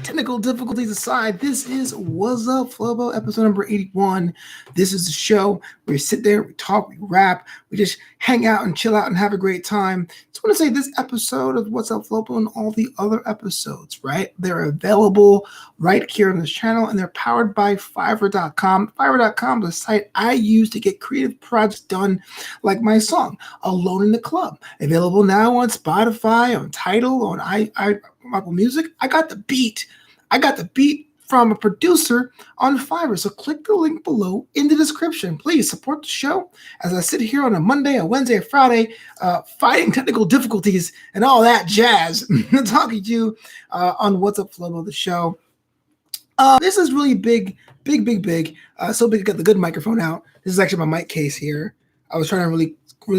Technical difficulties aside, this is Wassup Flobo, episode number 81. This is the show where we sit there, we talk, we rap, we just hang out and chill out and have a great time. Just want to say this episode of Wassup Flobo and all the other episodes, right? They're available right here on this channel, and they're powered by Fiverr.com. Fiverr.com is the site I use to get creative projects done, like my song, Alone in the Club. Available now on Spotify, on Tidal, on Apple Music. I got the beat from a producer on Fiverr. So click the link below in the description. Please support the show as I sit here on a Monday, a Wednesday, a Friday, fighting technical difficulties and all that jazz. Talking to you on Wassup Flobo, the show. This is really big. So big I got the good microphone out. This is actually my mic case here. I was trying to really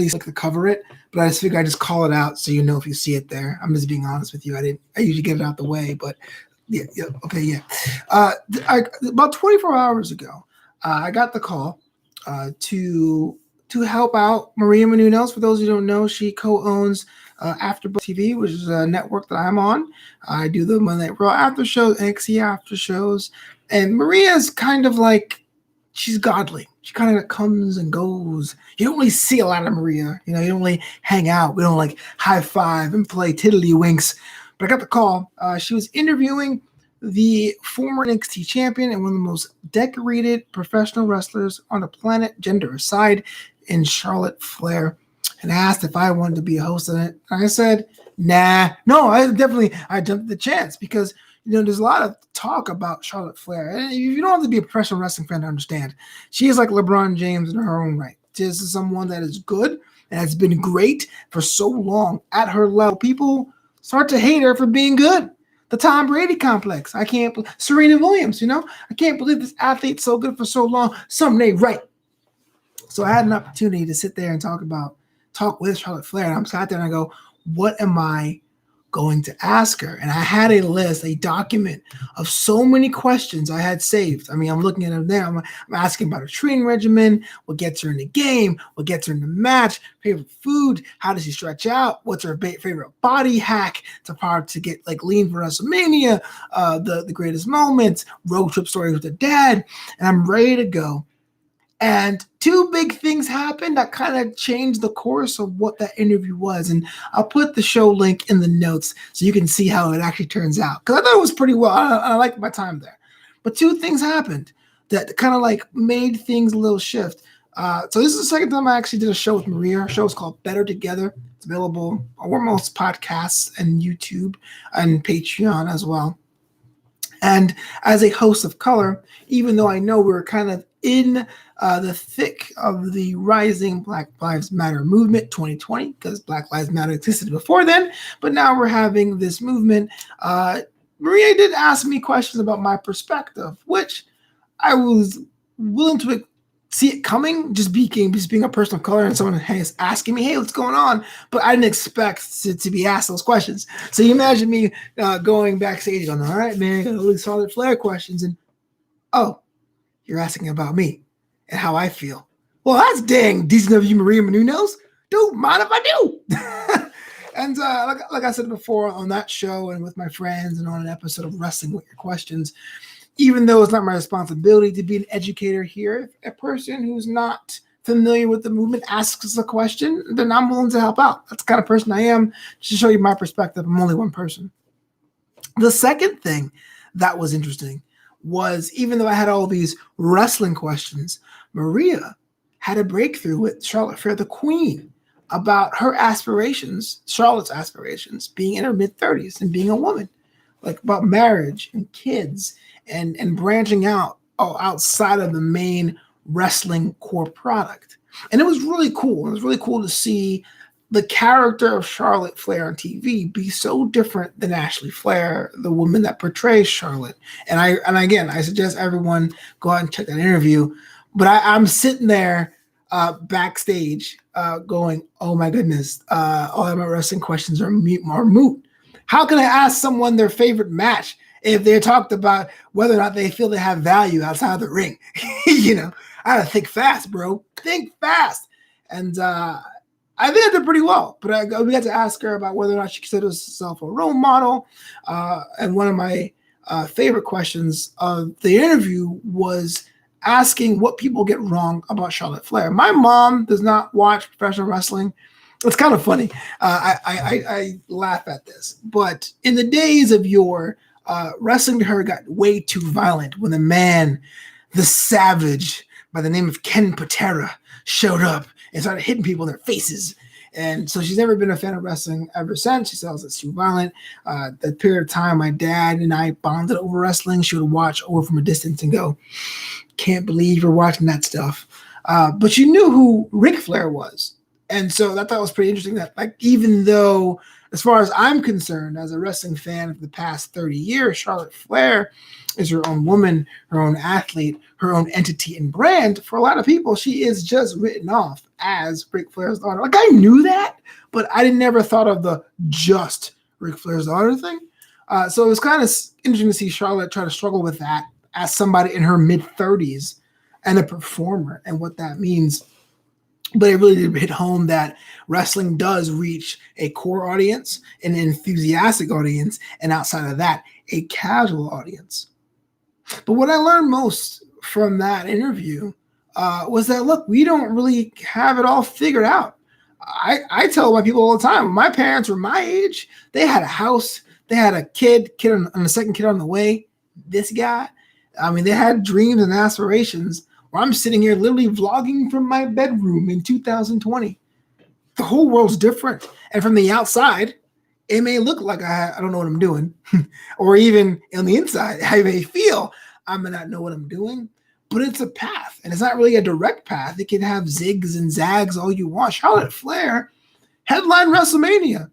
like to cover it, but I just figured I'd just call it out so you know if you see it there. I'm just being honest with you. I usually get it out the way, but okay. About 24 hours ago, I got the call to help out Maria Menounos. For those who don't know, she co-owns AfterBuzz TV, which is a network that I'm on. I do the Monday Night Raw after shows, NXT after shows, and Maria's kind of like, she's godly. She kind of comes and goes. You don't really see a lot of Maria. You don't really hang out. We don't like high five and play tiddlywinks. But I got the call. She was interviewing the former NXT champion and one of the most decorated professional wrestlers on the planet, gender aside, in Charlotte Flair, and asked if I wanted to be a host of it. And I said, nah. No, I jumped at the chance because there's a lot of talk about Charlotte Flair. And you don't have to be a professional wrestling fan to understand. She is like LeBron James in her own right. This is someone that is good and has been great for so long at her level. People start to hate her for being good. The Tom Brady complex. Serena Williams, I can't believe this athlete's so good for so long. Something ain't right. So I had an opportunity to sit there and talk with Charlotte Flair. And I'm sat there and I go, what am I going to ask her? And I had a document of so many questions I had saved. I mean, I'm looking at them there. I'm asking about her training regimen, what gets her in the game, what gets her in the match, favorite food, how does she stretch out, what's her favorite body hack to get like lean for WrestleMania, the greatest moments, road trip stories with her dad, and I'm ready to go. And two big things happened that kind of changed the course of what that interview was. And I'll put the show link in the notes so you can see how it actually turns out. Because I thought it was pretty well. I liked my time there. But two things happened that kind of like made things a little shift. So this is the second time I actually did a show with Maria. Our show is called Better Together. It's available on most podcasts and YouTube and Patreon as well. And as a host of color, even though I know we're kind of in the thick of the rising Black Lives Matter movement 2020, because Black Lives Matter existed before then, but now we're having this movement. Maria did ask me questions about my perspective, which I was willing to see it coming, just being a person of color and someone is asking me, hey, what's going on? But I didn't expect to be asked those questions. So you imagine me going backstage going, all right, man, I got all these Charlotte Flair questions. And, oh, you're asking about me and how I feel. Well, that's dang decent of you, Maria Menounos. Dude, mind if I do? And like I said before on that show and with my friends and on an episode of Wrestling with Your Questions, even though it's not my responsibility to be an educator here, if a person who's not familiar with the movement asks us a question, then I'm willing to help out. That's the kind of person I am. Just to show you my perspective, I'm only one person. The second thing that was interesting was, even though I had all these wrestling questions, Maria had a breakthrough with Charlotte Flair, the queen, about her aspirations, Charlotte's aspirations, being in her mid-30s and being a woman, like about marriage and kids and branching out outside of the main wrestling core product. And it was really cool. It was really cool to see the character of Charlotte Flair on TV be so different than Ashley Flair, the woman that portrays Charlotte. And I suggest everyone go out and check that interview. But I'm sitting there backstage going, oh my goodness, all of my wrestling questions are moot. How can I ask someone their favorite match if they talked about whether or not they feel they have value outside of the ring? I gotta think fast, bro. Think fast. And I think I did pretty well, but we got to ask her about whether or not she considers herself a role model. And one of my favorite questions of the interview was asking what people get wrong about Charlotte Flair. My mom does not watch professional wrestling. It's kind of funny. I laugh at this, but in the days of yore, wrestling to her got way too violent when the man, the savage by the name of Ken Patera, showed up and started hitting people in their faces. And so she's never been a fan of wrestling ever since. She says it's too violent. That period of time, my dad and I bonded over wrestling. She would watch over from a distance and go, "Can't believe you're watching that stuff." But she knew who Ric Flair was. And so I thought it was pretty interesting that, like, even though, as far as I'm concerned, as a wrestling fan of the past 30 years, Charlotte Flair is her own woman, her own athlete, her own entity and brand. For a lot of people, she is just written off as Ric Flair's daughter. Like, I knew that, but I never thought of the just Ric Flair's daughter thing. So it was kind of interesting to see Charlotte try to struggle with that as somebody in her mid-30s and a performer and what that means. But it really did hit home that wrestling does reach a core audience, an enthusiastic audience, and outside of that, a casual audience. But what I learned most from that interview was that, look, we don't really have it all figured out. I tell my people all the time, when my parents were my age, they had a house, they had a kid on the second kid on the way. This guy, I mean, they had dreams and aspirations. I'm sitting here literally vlogging from my bedroom in 2020. The whole world's different. And from the outside, it may look like I don't know what I'm doing. Or even on the inside, I may feel I may not know what I'm doing. But it's a path. And it's not really a direct path. It can have zigs and zags all you want. Charlotte Flair headlined WrestleMania.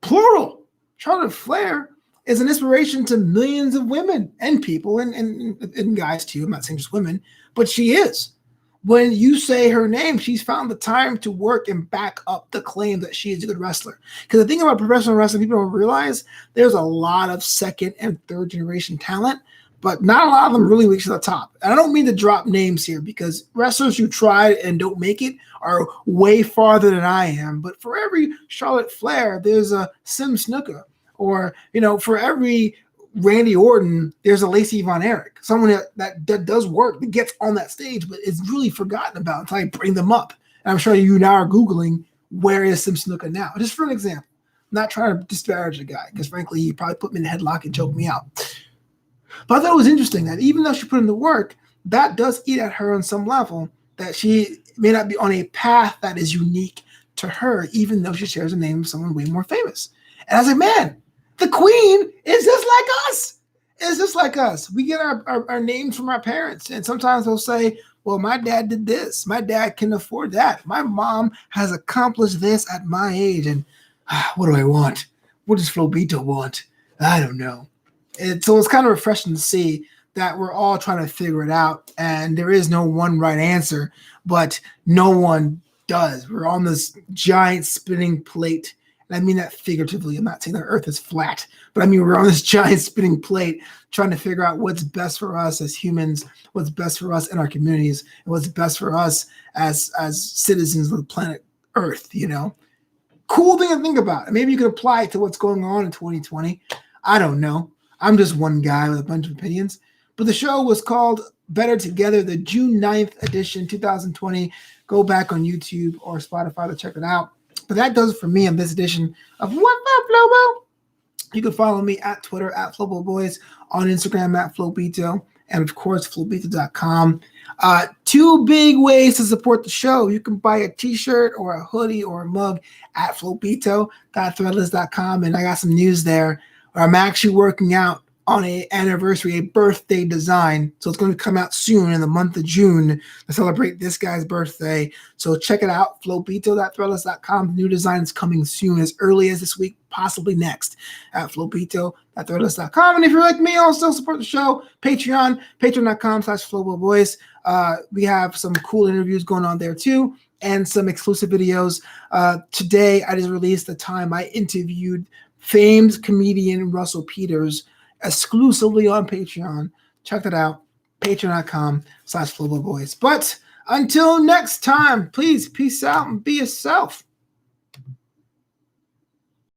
Plural. Charlotte Flair is an inspiration to millions of women and people and guys too. I'm not saying just women. But she is. When you say her name, she's found the time to work and back up the claim that she is a good wrestler. Because the thing about professional wrestling, people don't realize there's a lot of second and third generation talent, but not a lot of them really reach the top. And I don't mean to drop names here because wrestlers who tried and don't make it are way farther than I am. But for every Charlotte Flair, there's a Sim Snuka. Or, for every Randy Orton, there's a Lacey Von Erich, someone that does work, that gets on that stage, but it's really forgotten about until I bring them up. And I'm sure you now are Googling, where is Sim Snuka now? Just for an example. I'm not trying to disparage the guy, because frankly, he probably put me in a headlock and choked me out. But I thought it was interesting that even though she put in the work, that does eat at her on some level, that she may not be on a path that is unique to her, even though she shares the name of someone way more famous. And I was like, man, the queen is just like us. It's just like us. We get our names from our parents. And sometimes they'll say, well, my dad did this. My dad can afford that. My mom has accomplished this at my age. And what do I want? What does Flobito want? I don't know. And so it's kind of refreshing to see that we're all trying to figure it out. And there is no one right answer, but no one does. We're on this giant spinning plate. And I mean that figuratively. I'm not saying the earth is flat, but I mean we're on this giant spinning plate trying to figure out what's best for us as humans, what's best for us in our communities, and what's best for us as citizens of the planet Earth, Cool thing to think about. Maybe you could apply it to what's going on in 2020. I don't know. I'm just one guy with a bunch of opinions. But the show was called Better Together, the June 9th edition, 2020. Go back on YouTube or Spotify to check it out. But that does it for me on this edition of Wassup Flobo. You can follow me at Twitter at FloboBoys, on Instagram at Flobito, and of course, Flobito.com. Two big ways to support the show. You can buy a t-shirt or a hoodie or a mug at Flobito.threadless.com. And I got some news there. I'm actually working out on an anniversary, a birthday design. So it's going to come out soon in the month of June to celebrate this guy's birthday. So check it out, Flobito.threadless.com. The new design is coming soon, as early as this week, possibly next, at Flobito.threadless.com. And if you're like me, also support the show, patreon.com/FloboBoys. We have some cool interviews going on there too, and some exclusive videos. Today, I just released the time I interviewed famed comedian Russell Peters exclusively on Patreon. Check that out, patreon.com/FloboBoys. But until next time, please peace out and be yourself.